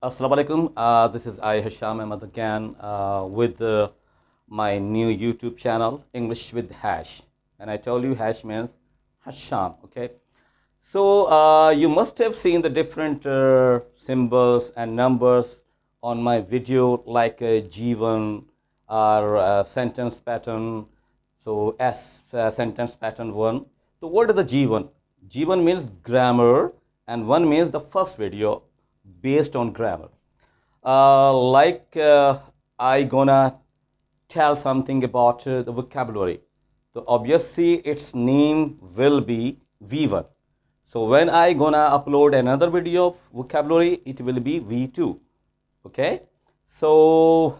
Assalamu alaikum. This is I Hisham Ahmad again with my new YouTube channel, English with Hash. And I told you Hash means Hasham, okay? So you must have seen the different symbols and numbers on my video, like G1 or sentence pattern. So S sentence pattern 1. So what is the G1? G1 means grammar, and 1 means the first video based on grammar. I gonna tell something about the vocabulary. So obviously its name will be V1. So when I gonna upload another video of vocabulary, it will be V2. Okay. So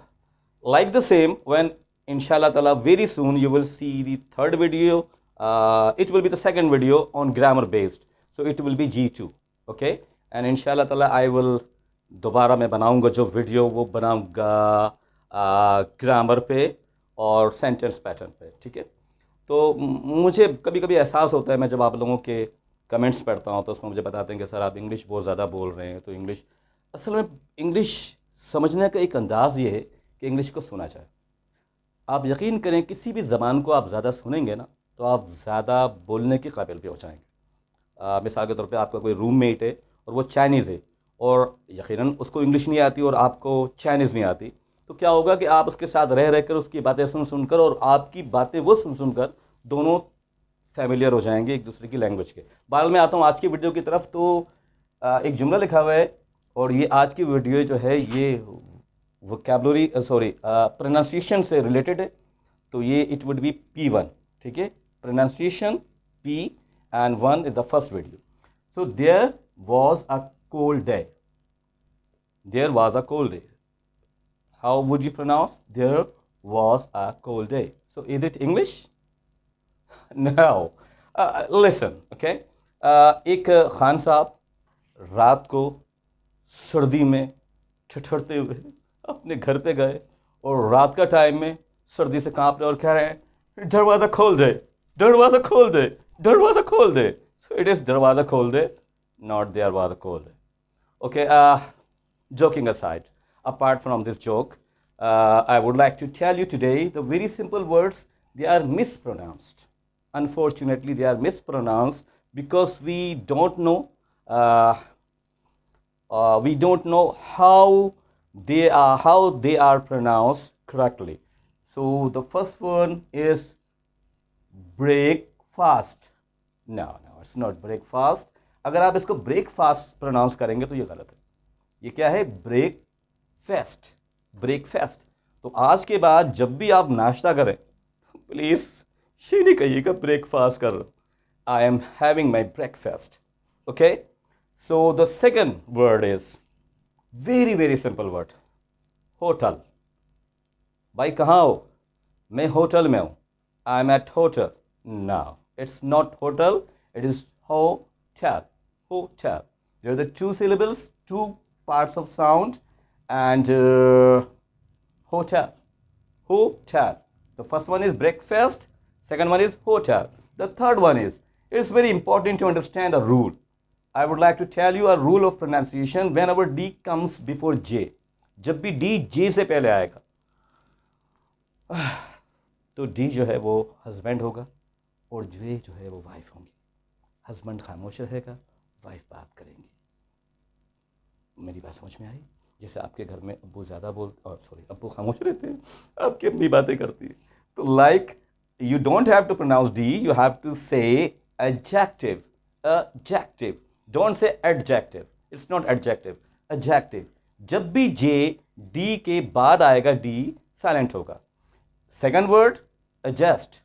like the same, when inshallah ta'ala very soon you will see the third video. It will be the second video on grammar based. So it will be G2. Okay. And inshallah ta'ala I will दोबारा मैं बनाऊंगा जो video वो बनाऊंगा grammar पे और sentence pattern पे, ठीक है। तो मुझे कभी कभी एहसास होता है, मैं जब आप लोगों के कमेंट्स पढ़ता हूँ तो उसमें मुझे बताते हैं कि सर आप इंग्लिश बहुत ज़्यादा बोल रहे हैं। तो इंग्लिश असल में इंग्लिश समझने का एक अंदाज़ ये है कि इंग्लिश को सुना जाए। आप यकीन करें किसी भी ज़बान को आप ज़्यादा सुनेंगे ना तो आप ज़्यादा बोलने के काबिल भी हो जाएंगे। मिसाल के तौर पे आपका कोई रूममेट है और वो चाइनीज़ है और यकीनन उसको इंग्लिश नहीं आती और आपको चाइनीज़ नहीं आती, तो क्या होगा कि आप उसके साथ रह रहकर उसकी बातें सुन सुनकर और आपकी बातें वो सुन सुनकर दोनों फैमिलियर हो जाएंगे एक दूसरे की लैंग्वेज के। बहरहाल मैं आता हूँ आज की वीडियो की तरफ। तो एक जुमला लिखा हुआ है और ये आज की वीडियो जो है ये वोकेबलरी सॉरी प्रोनाउंसिएशन से रिलेटेड है। तो ये इट वुड बी P1, ठीक है। Pronunciation P and 1 is the first video. So there was a cold day. There was a cold day. How would you pronounce? There was a cold day. So is it English? No. Listen, okay. एक खान साहब रात को सर्दी में ठठरते हुए अपने घर पे गए और रात का टाइम में सर्दी से कांप रहे और कह रहे हैं there was a cold day, there was a cold day, there was a cold day. So it is there was a cold day, not there was a cold day. Okay, joking aside, apart from this joke, I would like to tell you today the very simple words, they are mispronounced. Unfortunately, they are mispronounced because uh, we don't know how they are pronounced correctly. So the first one is breakfast. No, it's not breakfast. अगर आप इसको breakfast pronounce करेंगे तो ये गलत है। ये क्या है? Breakfast, breakfast. तो आज के बाद जब भी आप नाश्ता करें प्लीज ये नहीं कहिएगा ब्रेकफास्ट कर रहा हूं। I am having my breakfast. Okay, so the second word is very very simple word, hotel. भाई कहाँ हो? मैं होटल में हूं। I am eight hotel. Now it's not hotel, it is hotel. Hotel. There are the two syllables, two parts of sound, and hotel. Hotel. The first one is breakfast, second one is hotel. The third one is, it's very important to understand a rule. I would like to tell you a rule of pronunciation whenever D comes before J. जब भी D J से पहले आएगा तो D जो है वो husband होगा और J जो है वो वाइफ होंगी। हस्बैंड खामोश रहेगा, वाइफ बात करेंगी। मेरी बात समझ में आई? जैसे आपके घर में अब्बू ज़्यादा अब्बू खामोश रहते हैं, आपकी अम्मी बातें करती है। तो like you don't have to pronounce D, you have to say adjective. Adjective, don't say adjective, it's not adjective, adjective. जब भी जे डी के बाद आएगा डी साइलेंट होगा। Second word adjust.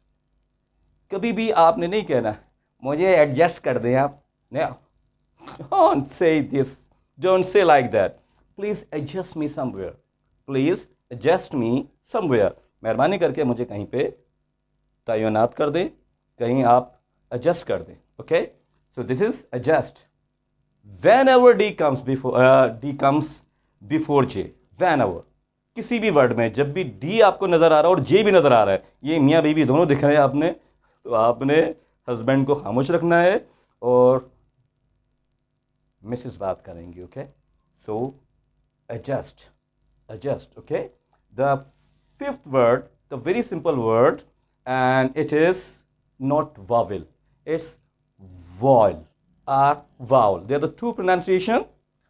कभी भी आपने नहीं कहना मुझे एडजस्ट कर दें आप। Don't say this. Don't say like that. Please adjust me somewhere. Please adjust me somewhere. मेहरबानी करके मुझे कहीं पे तैनात कर दें, कहीं आप adjust कर दें। Okay? So this is adjust. Whenever D comes before J. Whenever. किसी भी वर्ड में जब भी D आपको नजर आ रहा है और J भी नजर आ रहा है, ये मियाँ बीवी दोनों दिख रहे हैं आपने, तो आपने हस्बैंड को खामोश रखना है और मिसेस बात करेंगी। Okay, so Adjust. Adjust. Okay. The fifth word, the very simple word, and it is not vowel. It's vowel or vowel. There are the two pronunciation.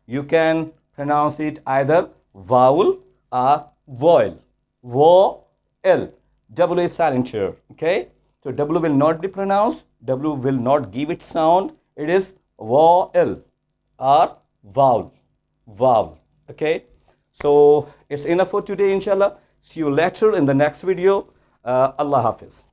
You can pronounce it either vowel or vowel. Vowel. W is silent here. Okay. So W will not be pronounced. W will not give it sound. It is vowel or vowel. Vowel. Okay. So it's enough for today, inshallah. See you later in the next video. Allah Hafiz.